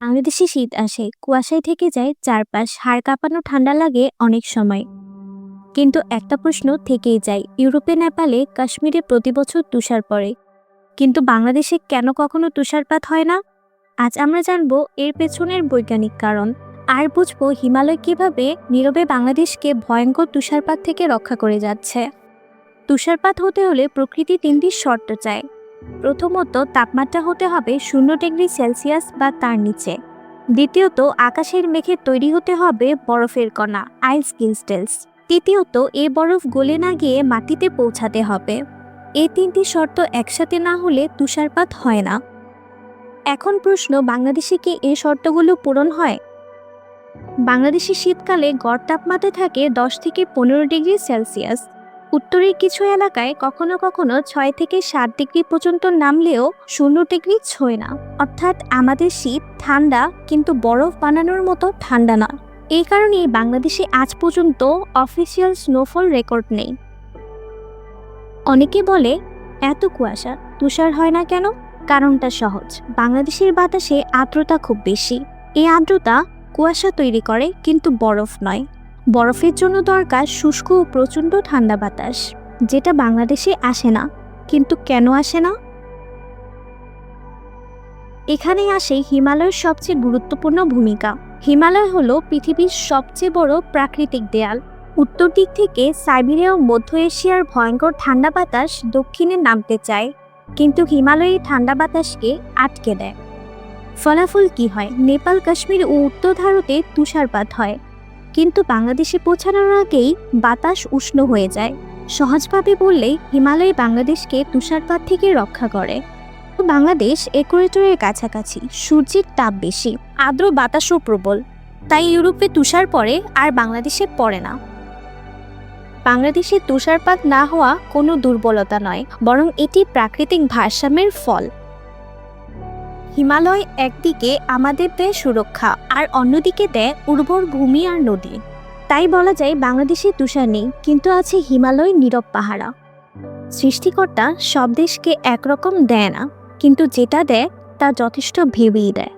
বাংলাদেশে শীত আসে, কুয়াশায় থেকে যায় চারপাশ, হাড় কাঁপানো ঠান্ডা লাগে অনেক সময়। কিন্তু একটা প্রশ্ন থেকেই যায়, ইউরোপে, নেপালে, কাশ্মীরে প্রতি বছর তুষার পড়ে, কিন্তু বাংলাদেশে কেন কখনো তুষারপাত হয় না? আজ আমরা জানবো এর পেছনের বৈজ্ঞানিক কারণ, আর বুঝবো হিমালয় কিভাবে নীরবে বাংলাদেশকে ভয়ঙ্কর তুষারপাত থেকে রক্ষা করে যাচ্ছে। তুষারপাত হতে হলে প্রকৃতি তিনটি শর্ত চায়। প্রথমত, তাপমাত্রা হতে হবে 0 ডিগ্রি সেলসিয়াস বা তার নিচে। দ্বিতীয়ত, আকাশের মেঘে তৈরি হতে হবে বরফের কণা, আইস ক্রিস্টালস। তৃতীয়ত, এই বরফ গলে না গিয়ে মাটিতে পৌঁছাতে হবে। এই তিনটি শর্ত একসাথে না হলে তুষারপাত হয় না। এখন প্রশ্ন, বাংলাদেশে কি এই শর্তগুলো পূরণ হয়? বাংলাদেশে শীতকালে গড় তাপমাত্রা থাকে 10 থেকে 15 ডিগ্রি সেলসিয়াস। উত্তরের কিছু এলাকায় কখনো কখনো 6 থেকে 7 ডিগ্রি পর্যন্ত নামলেও 0 ডিগ্রি ছোঁয় না। অর্থাৎ আমাদের শীত ঠান্ডা, কিন্তু বরফ বানানোর মতো ঠান্ডা না। এই কারণেই বাংলাদেশে আজ পর্যন্ত অফিসিয়াল স্নোফল রেকর্ড নেই। অনেকে বলে, এত কুয়াশা, তুষার হয় না কেন? কারণটা সহজ, বাংলাদেশের বাতাসে আর্দ্রতা খুব বেশি। এই আর্দ্রতা কুয়াশা তৈরি করে, কিন্তু বরফ নয়। বরফের জন্য দরকার শুষ্ক ও প্রচণ্ড ঠান্ডা বাতাস, যেটা বাংলাদেশে আসে না। কিন্তু কেন আসে না? এখানেই আসে হিমালয়ের সবচেয়ে গুরুত্বপূর্ণ ভূমিকা। হিমালয় হলো পৃথিবীর সবচেয়ে বড় প্রাকৃতিক দেয়াল। উত্তর দিক থেকে সাইবেরিয়া ও মধ্য এশিয়ার ভয়ঙ্কর ঠান্ডা বাতাস দক্ষিণে নামতে চায়, কিন্তু হিমালয়ের ঠান্ডা বাতাসকে আটকে দেয়। ফলাফল কি হয়? নেপাল, কাশ্মীর ও উত্তর ভারতে তুষারপাত হয়, কিন্তু বাংলাদেশে পৌঁছানোর আগেই বাতাস উষ্ণ হয়ে যায়। সহজভাবে বললে, হিমালয় বাংলাদেশকে তুষারপাত থেকে রক্ষা করে। বাংলাদেশ ইকুয়েটরের কাছাকাছি, সূর্যের তাপ বেশি, আর্দ্র বাতাসও প্রবল, তাই ইউরোপে তুষার পড়ে আর বাংলাদেশে পড়ে না। বাংলাদেশে তুষারপাত না হওয়া কোনো দুর্বলতা নয়, বরং এটি প্রাকৃতিক ভারসাম্যের ফল। হিমালয় একদিকে আমাদের দেয় সুরক্ষা, আর অন্যদিকে দেয় উর্বর ভূমি আর নদী। তাই বলা যায় বাংলাদেশে তুষার নেই, কিন্তু আছে হিমালয় নীরব পাহারা। সৃষ্টিকর্তা সব দেশকে একরকম দেয় না, কিন্তু যেটা দেয় তা যথেষ্ট ভেবেই দেয়।